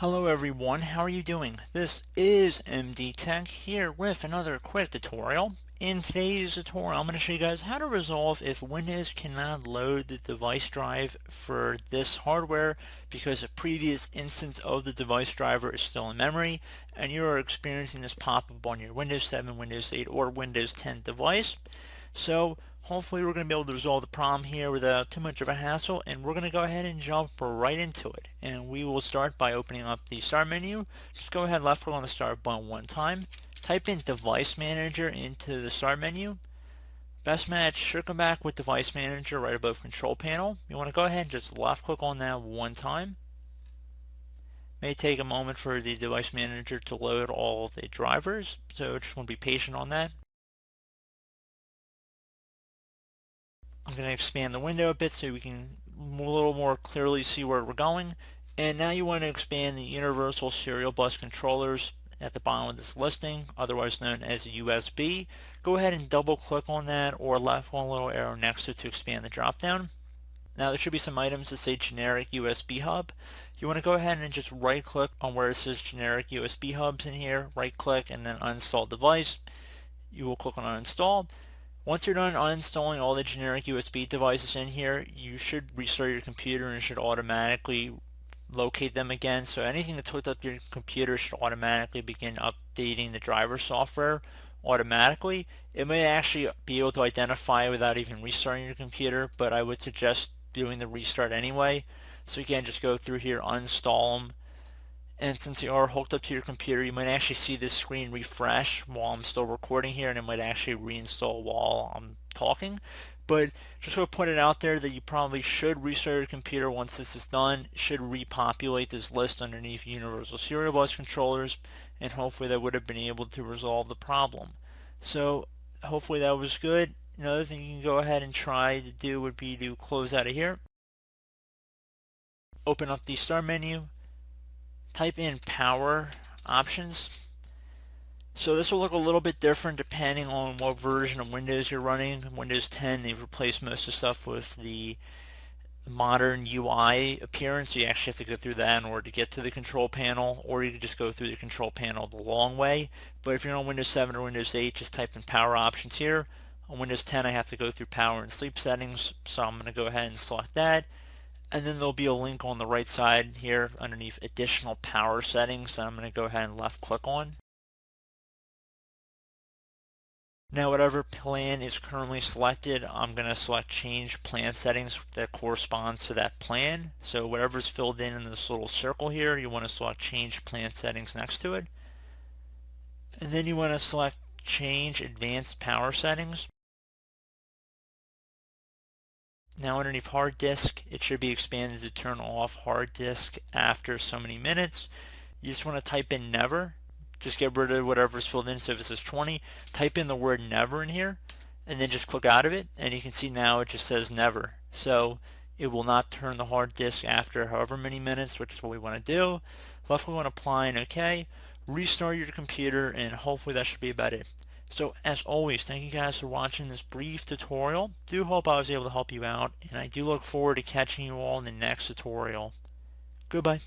Hello everyone, how are you doing? This is MD Tech here with another quick tutorial. In today's tutorial, I'm going to show you guys how to resolve if Windows cannot load the device drive for this hardware because a previous instance of the device driver is still in memory and you are experiencing this pop-up on your Windows 7, Windows 8, or Windows 10 device. So hopefully we're going to be able to resolve the problem here without too much of a hassle, and we're going to go ahead and jump right into it. And we will start by opening up the start menu. Just go ahead, left click on the start button one time. Type in Device Manager into the start menu. Best match should come back with Device Manager right above Control Panel. You want to go ahead and just left click on that one time. May take a moment for the Device Manager to load all of the drivers, so just want to be patient on that. I'm going to expand the window a bit so we can a little more clearly see where we're going. And now you want to expand the Universal Serial Bus Controllers at the bottom of this listing, otherwise known as a USB. Go ahead and double click on that or left one little arrow next to it to expand the drop down. Now there should be some items that say generic USB hub. You want to go ahead and just right click on where it says generic USB hubs in here, right click and then uninstall device. You will click on uninstall. Once you're done uninstalling all the generic USB devices in here, you should restart your computer and it should automatically locate them again. So anything that's hooked up to your computer should automatically begin updating the driver software automatically. It may actually be able to identify without even restarting your computer, but I would suggest doing the restart anyway. So you can just go through here, uninstall them, and since you are hooked up to your computer, you might actually see this screen refresh while I'm still recording here, and it might actually reinstall while I'm talking. But just want to put it out there that you probably should restart your computer once this is done. It should repopulate this list underneath Universal Serial Bus Controllers, and hopefully that would have been able to resolve the problem. So hopefully that was good. Another thing you can go ahead and try to do would be to close out of here, open up the start menu, type in power options. So this will look a little bit different depending on what version of Windows you're running. Windows 10, they've replaced most of the stuff with the modern UI appearance. So you actually have to go through that in order to get to the control panel, or you can just go through the control panel the long way. But if you're on Windows 7 or Windows 8, just type in power options here. On Windows 10, I have to go through power and sleep settings, so I'm going to go ahead and select that. And then there'll be a link on the right side here underneath additional power settings that I'm going to go ahead and left click on. Now whatever plan is currently selected, I'm going to select change plan settings that corresponds to that plan. So whatever's filled in this little circle here, you want to select change plan settings next to it. And then you want to select change advanced power settings. Now underneath hard disk, it should be expanded to turn off hard disk after so many minutes. You just want to type in never. Just get rid of whatever's filled in. So if it says 20, type in the word never in here and then just click out of it, and you can see now it just says never. So it will not turn the hard disk after however many minutes, which is what we want to do. Left click on apply and OK. Restart your computer, and hopefully that should be about it. So as always, thank you guys for watching this brief tutorial. Do hope I was able to help you out, and I do look forward to catching you all in the next tutorial. Goodbye.